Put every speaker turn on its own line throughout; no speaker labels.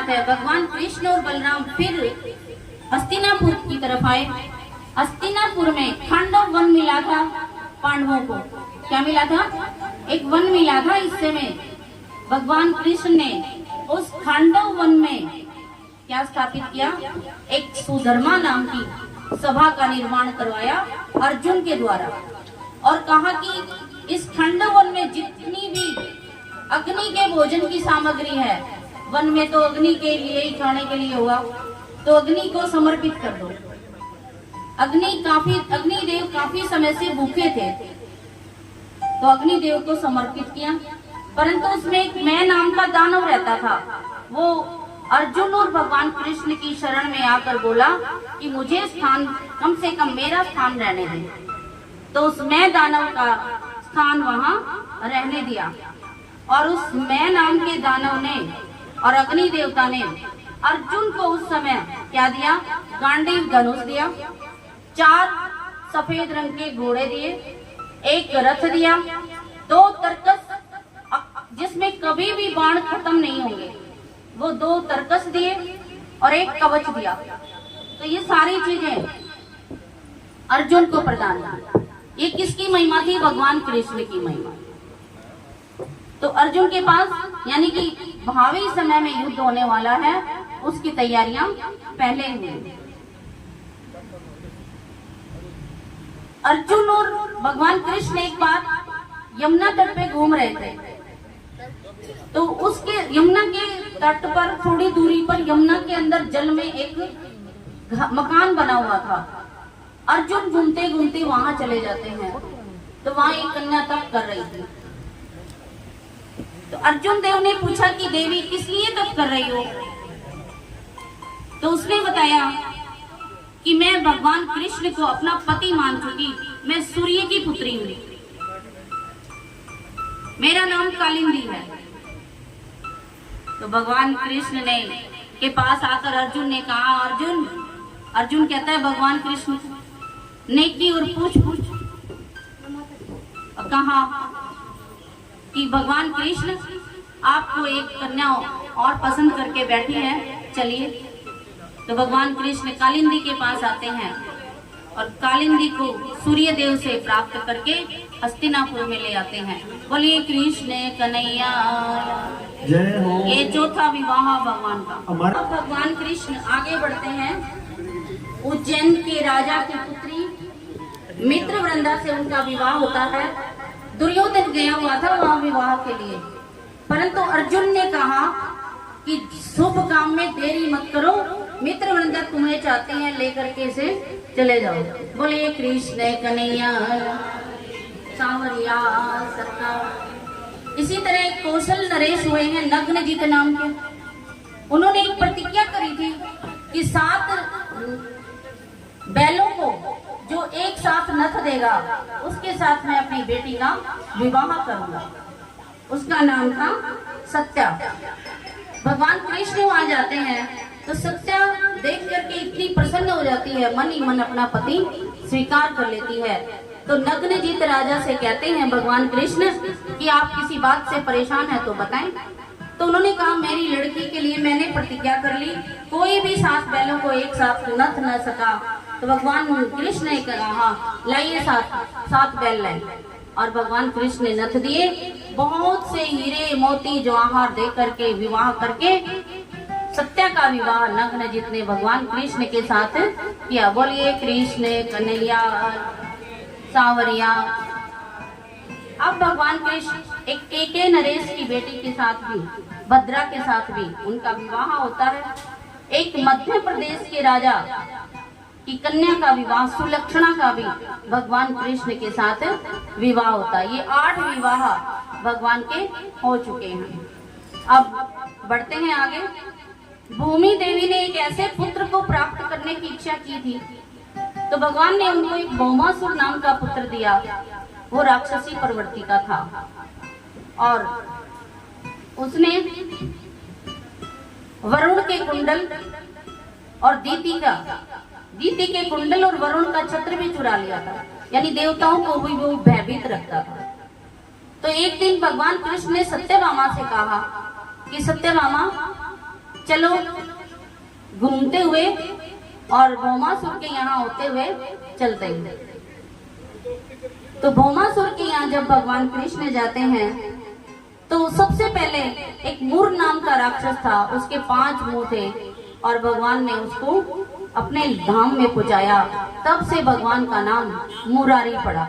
बात है, भगवान कृष्ण और बलराम फिर हस्तिनापुर की तरफ आए। हस्तिनापुर में खांडव वन मिला था पांडवों को। क्या मिला था? एक वन मिला था। इस समय भगवान कृष्ण ने उस खांडव वन में क्या स्थापित किया? एक सुधर्मा नाम की सभा का निर्माण करवाया अर्जुन के द्वारा, और कहा कि इस खांडव वन में जितनी भी अग्नि के भोजन की सामग्री है, वन में तो अग्नि के लिए ही खाने के लिए हुआ, तो अग्नि को समर्पित कर दो। अग्निदेव काफी समय से भूखे थे, तो अग्निदेव को समर्पित किया। परंतु उसमें एक मैं नाम का दानव रहता था। वो अर्जुन और भगवान कृष्ण की शरण में आकर बोला कि मुझे स्थान, कम से कम मेरा स्थान रहने दे। तो उस मैं दानव का स्थान वहां रहने दिया, और उस मैं नाम के दानव ने और अग्नि देवता ने अर्जुन को उस समय क्या दिया? गांडीव धनुष दिया, 4 सफेद रंग के घोड़े दिए, एक रथ दिया, 2 तरकस जिसमें कभी भी बाण खत्म नहीं होंगे, वो 2 तरकस दिए, और एक कवच दिया। तो ये सारी चीजें अर्जुन को प्रदान की। ये किसकी महिमा थी? भगवान कृष्ण की महिमा। तो अर्जुन के पास, यानी कि भावी समय में युद्ध होने वाला है, उसकी तैयारियां पहले हुई। अर्जुन और भगवान कृष्ण एक बार यमुना तट पे घूम रहे थे, तो उसके यमुना के तट पर थोड़ी दूरी पर यमुना के अंदर जल में एक मकान बना हुआ था। अर्जुन घूमते घूमते वहां चले जाते हैं, तो वहां एक कन्या तप कर रही थी। तो अर्जुन देव ने पूछा कि देवी किस लिए तप कर रही हो? तो उसने बताया कि मैं भगवान कृष्ण को अपना पति मान चुकी, मैं सूर्य की पुत्री हूँ, मेरा नाम कालिंदी है। तो भगवान कृष्ण ने के पास आकर अर्जुन ने कहा, अर्जुन कहता है भगवान कृष्ण नेकी और पूछ कहा कि भगवान कृष्ण आपको एक कन्या और पसंद करके बैठी है, चलिए। तो भगवान कृष्ण कालिंदी के पास आते हैं, और कालिंदी को सूर्य देव से प्राप्त करके हस्तिनापुर में ले आते हैं। बोलिए कृष्ण कन्हैया
जय हो।
ये चौथा विवाह भगवान का। अब भगवान कृष्ण आगे बढ़ते हैं। उज्जैन के राजा की पुत्री मित्रवृंदा से उनका विवाह होता है। दुर्योधन गया हुआ था वहां विवाह के लिए, परंतु अर्जुन ने कहा कि शुभ काम में देरी मत करो, मित्रवृंदा तुम्हें चाहते हैं, लेकर के इसे चले जाओ। बोलिए कृष्ण कन्हैया सांवरिया सत्ता। इसी तरह कौशल नरेश हुए हैं नग्नजित नाम के। उन्होंने एक प्रतिज्ञा करी थी कि 7 बैलों को जो एक साथ नथ देगा, उसके साथ मैं अपनी बेटी का विवाह करूंगा। उसका नाम था सत्या। भगवान कृष्ण वहां जाते हैं, तो सत्या देख करके इतनी प्रसन्न हो जाती है, मन ही मन अपना पति स्वीकार कर लेती है। तो नग्नजित राजा से कहते हैं भगवान कृष्ण कि आप किसी बात से परेशान है तो बताएं। तो उन्होंने कहा मेरी लड़की के लिए मैंने प्रतिज्ञा कर ली, कोई भी 7 बैलों को एक साथ नथ न सका। तो भगवान कृष्ण ने कहा लाइए 7 बैल लाए, और भगवान कृष्ण ने नथ दिए। बहुत से हीरे मोती जवाहर दे करके विवाह करके सत्या का विवाह नग्नजित ने भगवान कृष्ण के साथ किया। बोलिए कृष्ण कन्हैया सांवरिया। अब भगवान कृष्ण एक केके नरेश की बेटी के साथ भी, भद्रा के साथ भी उनका विवाह होता है। एक मध्य प्रदेश के राजा की कन्या का विवाह सुलक्षणा का भी भगवान कृष्ण के साथ विवाह होता है। ये 8 विवाह भगवान के हो चुके हैं। अब बढ़ते हैं आगे। भूमि देवी ने एक ऐसे पुत्र को प्राप्त करने की इच्छा की थी, तो भगवान ने उनको एक भौमासुर नाम का पुत्र दिया। वो राक्षसी प्रवृत्ति का था, और उसने वरुण के कुंडल और दीति के कुंडल और वरुण का छत्र भी चुरा लिया था, यानी देवताओं को भी वो भयभीत रखता था। तो एक दिन भगवान कृष्ण ने सत्यभामा से कहा कि सत्यभामा चलो घूमते हुए और भौमासुर के यहाँ होते हुए चलते हैं। तो भौमासुर के यहाँ जब भगवान कृष्ण जाते हैं तो सबसे पहले एक मूर नाम का राक्षस था, उसके 5 मुंह थे और भगवान ने उसको अपने धाम में पहुंचाया। तब से भगवान का नाम मुरारी पड़ा।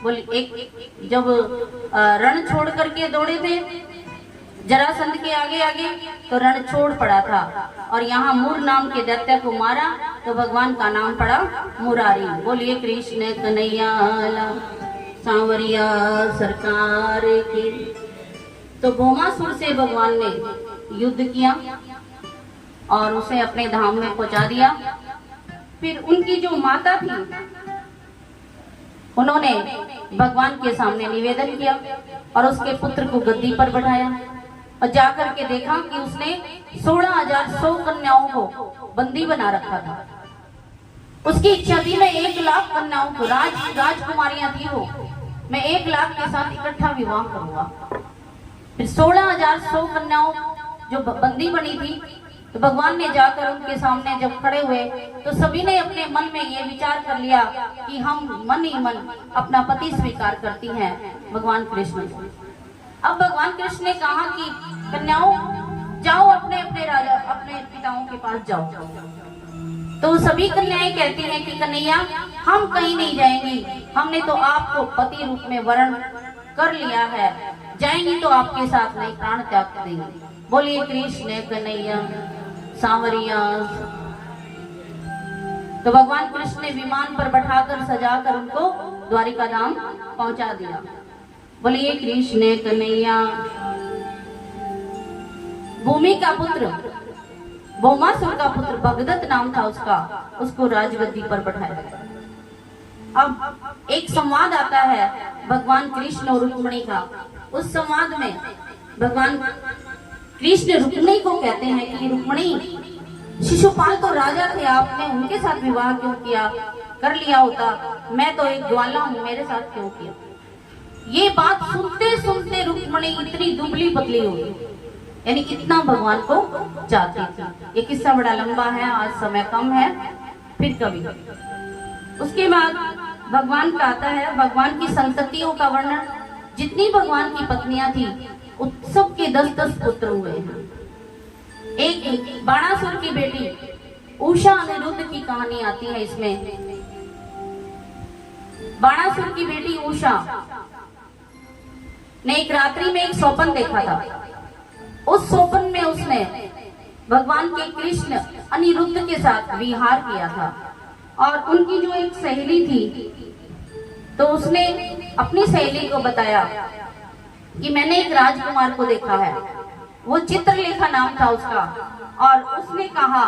बोले एक जब रण छोड़ करके दौड़े थे जरासंध के आगे आगे, तो रण छोड़ पड़ा था और यहाँ मूर नाम के दैत्य को मारा तो भगवान का नाम पड़ा मुरारी। बोलिए कृष्ण कन्हैया लाल सांवरिया सरकार की। तो भौमासुर से भगवान ने युद्ध किया और उसे अपने धाम में पहुंचा दिया। फिर उनकी जो माता थी उन्होंने भगवान के सामने निवेदन किया और उसके पुत्र को गद्दी पर बैठाया और जाकर के देखा कि उसने 16,100 कन्याओं को बंदी बना रखा था। उसकी इच्छा थी मैं 1 लाख कन्याओं को, राजकुमारियां थी वो, मैं 1 लाख के साथ इकट्ठा विवाह करूंगा। फिर 16,100 कन्याओं जो बंदी बनी थी, तो भगवान ने जाकर उनके सामने जब खड़े हुए तो सभी ने अपने मन में ये विचार कर लिया कि हम मन ही मन अपना पति स्वीकार करती हैं भगवान कृष्ण को। अब भगवान कृष्ण ने कहा कि कन्याओं जाओ अपने अपने राजा अपने पिताओं के पास जाओ। तो सभी कन्याएं कहती हैं कि कन्हैया हम कहीं नहीं जाएंगी, हमने तो आपको पति रूप में वरण कर लिया है, जाएंगी तो आपके साथ नहीं प्राण त्याग देंगे। बोलिए कृष्ण कन्हैया सांवरिया। तो भगवान कृष्ण ने विमान पर बैठाकर सजाकर उनको द्वारिका धाम पहुंचा दिया। बोलिए कृष्ण कन्हैया। भूमि का पुत्र भौमासुर का पुत्र भगदत्त नाम था उसका, उसको राजगद्दी पर बैठाया। अब एक संवाद आता है भगवान कृष्ण और रुक्मिणी का। उस संवाद में भगवान कृष्ण रुक्मिणी को कहते हैं कि रुक्मिणी, शिशुपाल तो राजा थे, आपने उनके साथ विवाह क्यों किया? कर लिया होता, मैं तो एक ग्वाला हूँ, मेरे साथ क्यों किया? ये बात सुनते सुनते रुक्मिणी इतनी दुबली पतली हो गई, यानी इतना भगवान को चाहती थी। ये किस्सा बड़ा लंबा है, आज समय कम है, फिर कभी। उसके बाद भगवान का आता है भगवान की संततियों का वर्णन। जितनी भगवान की पत्नियां थी सब के 10-10 पुत्र हुए हैं। एक बाणासुर की बेटी उषा अनिरुद्ध की कहानी आती है इसमें। बाणासुर की बेटी उषा ने एक रात्रि में एक स्वप्न देखा था। उस स्वप्न में उसने भगवान के कृष्ण अनिरुद्ध के साथ विहार किया था और उनकी जो एक सहेली थी तो उसने अपनी सहेली को बताया कि मैंने एक राजकुमार को देखा है, वो चित्रलेखा नाम था उसका, और उसने कहा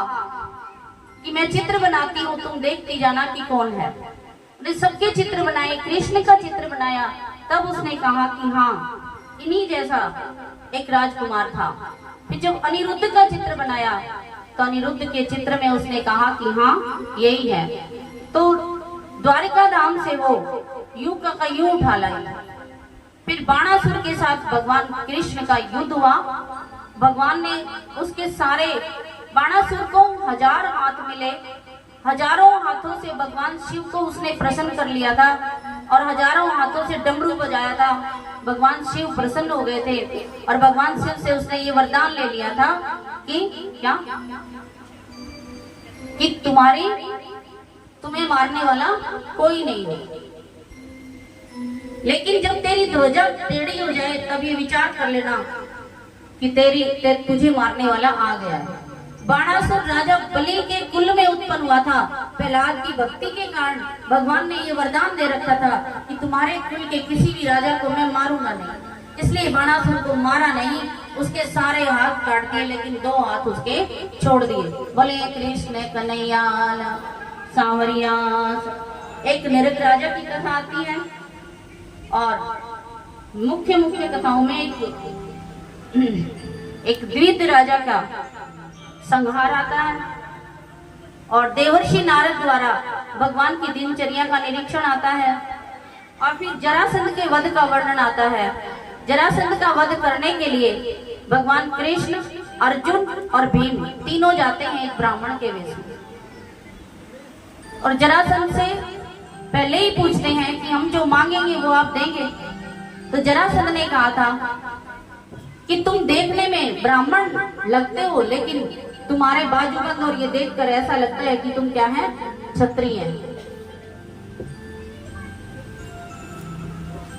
कि मैं चित्र बनाती हूँ, तुम देखती जाना कि कौन है। उसने सबके चित्र बनाए, कृष्ण का चित्र बनाया। तब उसने कहा कि हाँ इन्हीं जैसा एक राजकुमार था। फिर जब अनिरुद्ध का चित्र बनाया तो अनिरुद्ध के चित्र में उसने कहा कि हाँ यही है। तो द्वारिका धाम से वो यूं का यूं उठा लाई। फिर बाणासुर के साथ भगवान कृष्ण का युद्ध हुआ। भगवान ने उसके सारे बाणासुर को 1000 हाथ मिले, हजारों हाथों से भगवान शिव को उसने प्रसन्न कर लिया था और हजारों हाथों से डमरू बजाया था। भगवान शिव प्रसन्न हो गए थे और भगवान शिव से उसने ये वरदान ले लिया था कि क्या, कि तुम्हें मारने वाला कोई नहीं है, लेकिन जब तेरी ध्वजा टेढ़ी हो जाए तब ये विचार कर लेना कि तुझे मारने वाला आ गया है। बाणासुर राजा बलि के कुल में उत्पन्न हुआ था। प्रहलाद की भक्ति के कारण भगवान ने ये वरदान दे रखा था कि तुम्हारे कुल के किसी भी राजा को मैं मारूंगा नहीं। इसलिए बाणासुर को मारा नहीं, उसके सारे हाथ काट दिए, लेकिन 2 हाथ उसके छोड़ दिए। बोले कृष्ण कन्हैया सांवरिया। एक नरक राजा की कथा आती है और मुख्य कथाओं में एक द्विज राजा का संहार आता है और देवर्षि नारद द्वारा भगवान की दिनचर्या का निरीक्षण आता है और फिर जरासंध के वध का वर्णन आता है। जरासंध का वध करने के लिए भगवान कृष्ण अर्जुन और भीम तीनों जाते हैं एक ब्राह्मण के वेश में और जरासंध से पहले ही पूछते हैं कि हम जो मांगेंगे वो आप देंगे। तो जरासंध ने कहा था कि तुम देखने में ब्राह्मण लगते हो, लेकिन तुम्हारे बाजूबंद और ये देखकर ऐसा लगता है कि तुम क्या है, क्षत्रिय हैं।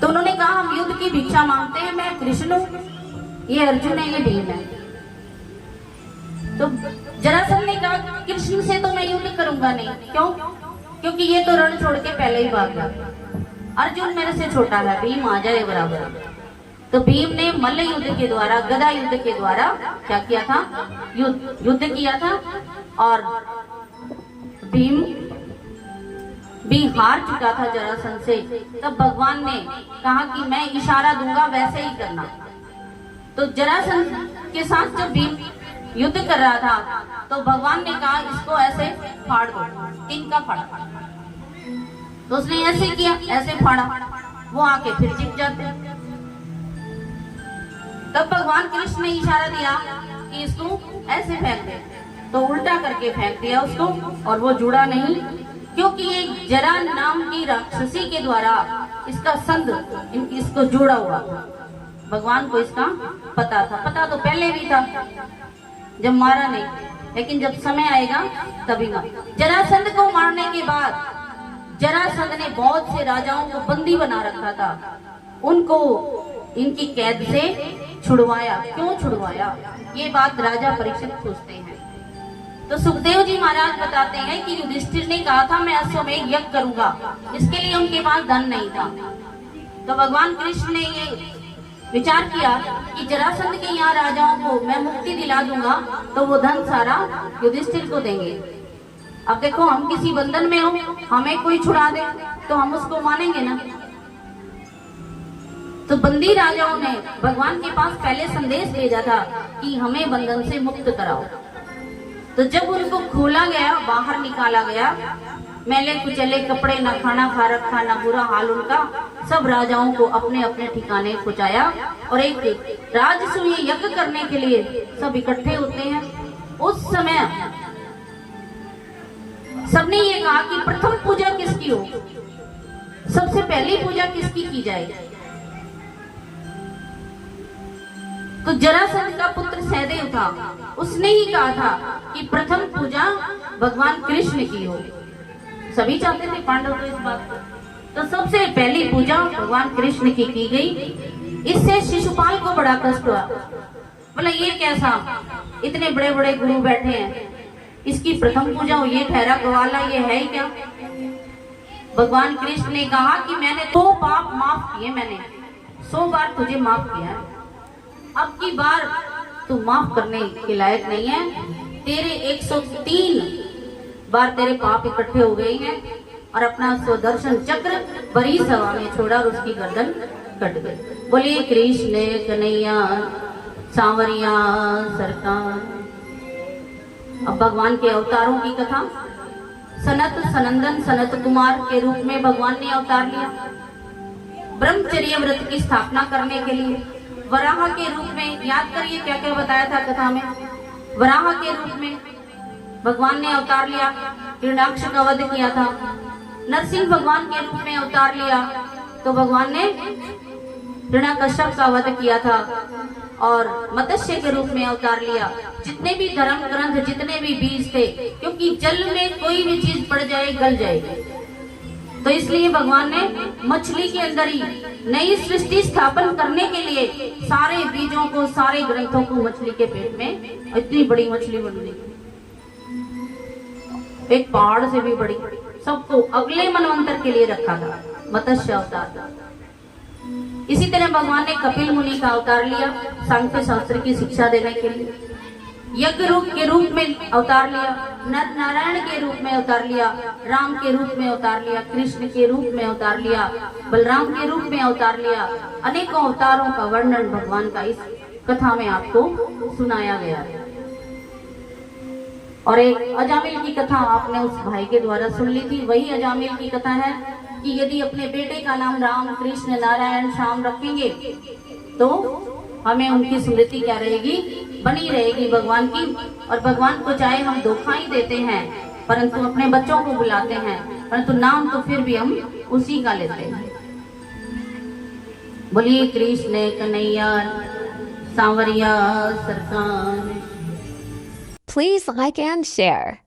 तो उन्होंने कहा हम युद्ध की भिक्षा मांगते हैं, मैं कृष्ण हूं, ये अर्जुन है, ये भीम है। तो जरासंध ने कहा कृष्ण से तो मैं युद्ध करूंगा नहीं। क्यों? क्योंकि ये तो रण छोड़ के पहले ही भाग गया। अर्जुन मेरे से छोटा है, भीम आ जाए बराबर। तो भीम ने मल्ल युद्ध के द्वारा, गदा युद्ध के द्वारा क्या किया था, युद्ध किया था और भीम भी हार चुका था जरासंध से। तब भगवान ने कहा कि मैं इशारा दूंगा वैसे ही करना। तो जरासंध के साथ जब भीम युद्ध कर रहा था तो भगवान ने कहा इसको ऐसे फाड़ दो, तिनका फाड़ा। तो उसने ऐसे किया, ऐसे फाड़ा, वो आके फिर चिप जाते। तब भगवान कृष्ण ने इशारा दिया कि इसको ऐसे फेंक दे, तो उल्टा करके फेंक दिया उसको और वो जुड़ा नहीं, क्योंकि ये जरा नाम की राक्षसी के द्वारा इसका संग इसको जोड़ा हुआ था। भगवान को इसका पता था, पता तो पहले भी था जब मारा नहीं, लेकिन जब समय आएगा तभी मार। जरासंध को मारने के बाद जरासंध ने बहुत से राजाओं को बंदी बना रखा था, उनको इनकी कैद से छुड़वाया। क्यों छुड़वाया, ये बात राजा परीक्षित पूछते हैं। तो सुखदेव जी महाराज बताते हैं कि युधिष्ठिर ने कहा था मैं अश्वमेध यज्ञ करूंगा, इसके लिए उनके पास धन नहीं था। तो भगवान कृष्ण ने ये विचार किया कि जरासंध के यहाँ राजाओं को मैं मुक्ति दिला दूंगा तो वो धन सारा युधिष्ठिर को देंगे। अब देखो हम किसी बंधन में हो, हमें कोई छुड़ा दे तो हम उसको मानेंगे ना। तो बंदी राजाओं ने भगवान के पास पहले संदेश भेजा था कि हमें बंधन से मुक्त कराओ। तो जब उनको खोला गया, बाहर निकाला गया, मैले कुचले कपड़े, ना खाना खा रखा, ना बुरा हाल उनका, सब राजाओं को अपने अपने ठिकाने पहुंचाया और एक राजसूय यज्ञ करने के लिए सब इकट्ठे होते हैं। उस समय सबने ये कहा कि प्रथम पूजा किसकी हो, सबसे पहली पूजा किसकी की जाए। तो जरासंध का पुत्र सहदेव था, उसने ही कहा था कि प्रथम पूजा भगवान कृष्ण की हो। सभी चाहते थे पांडव को इस बात को, तो सबसे पहली पूजा भगवान कृष्ण की गई। इससे शिशुपाल को बड़ा कष्ट हुआ, बोला ये कैसा, इतने बड़े बड़े गुरु बैठे हैं, इसकी प्रथम पूजा हो, ये ठहरा ग्वाला, ये है ही क्या। भगवान कृष्ण ने कहा कि मैंने 100 पाप माफ किए, मैंने 100 बार तुझे माफ किया, अब की बार तू माफ करने के लायक नहीं है। तेरे 103 बार तेरे पाप इकट्ठे हो गए हैं और अपना सुदर्शन चक्र बड़ी सभा में छोड़ा और उसकी गर्दन कट गई। बोलिए कृष्ण कन्हैया सांवरिया सरकार। अब भगवान के अवतारों की कथा, सनत सनंदन सनत कुमार के रूप में भगवान ने अवतार लिया ब्रह्मचर्य व्रत की स्थापना करने के लिए। वराह के रूप में, याद करिए क्या क्या बताया था कथा में, वराह के रूप में भगवान ने अवतार लिया, हिरण्याक्ष का वध किया था। नरसिंह भगवान के रूप में अवतार लिया तो भगवान ने हिरण्याकश्यप का वध किया था। और मत्स्य के रूप में अवतार लिया। जितने भी धर्म ग्रंथ, जितने भी बीज थे, क्योंकि जल में कोई भी चीज पड़ जाए गल जाएगी, तो इसलिए भगवान ने मछली के अंदर ही नई सृष्टि स्थापन करने के लिए सारे बीजों को, सारे ग्रंथों को मछली के पेट में, इतनी बड़ी मछली बन गई, एक पहाड़ से भी बड़ी, सबको अगले मनवंतर के लिए रखा था, मत्स्य अवतार। इसी तरह भगवान ने कपिल मुनि का अवतार लिया सांख्य शास्त्र की शिक्षा देने के लिए। यज्ञ रूप के रूप में अवतार लिया, नर नारायण के रूप में अवतार लिया, राम के रूप में अवतार लिया, कृष्ण के रूप में अवतार लिया, बलराम के रूप में अवतार लिया। अनेकों अवतारों का वर्णन भगवान का इस कथा में आपको सुनाया गया है। और एक अजामिल की कथा आपने उस भाई के द्वारा सुन ली थी। वही अजामिल की कथा है कि यदि अपने बेटे का नाम राम कृष्ण नारायण श्याम रखेंगे तो हमें उनकी स्मृति क्या रहेगी, बनी रहेगी भगवान की। और भगवान को चाहे हम धोखा ही देते हैं परंतु अपने बच्चों को बुलाते हैं, परंतु नाम तो फिर भी हम उसी का लेते हैं। बोलिए कृष्ण कन्हैया सांवरिया सरकार।
Please like and share.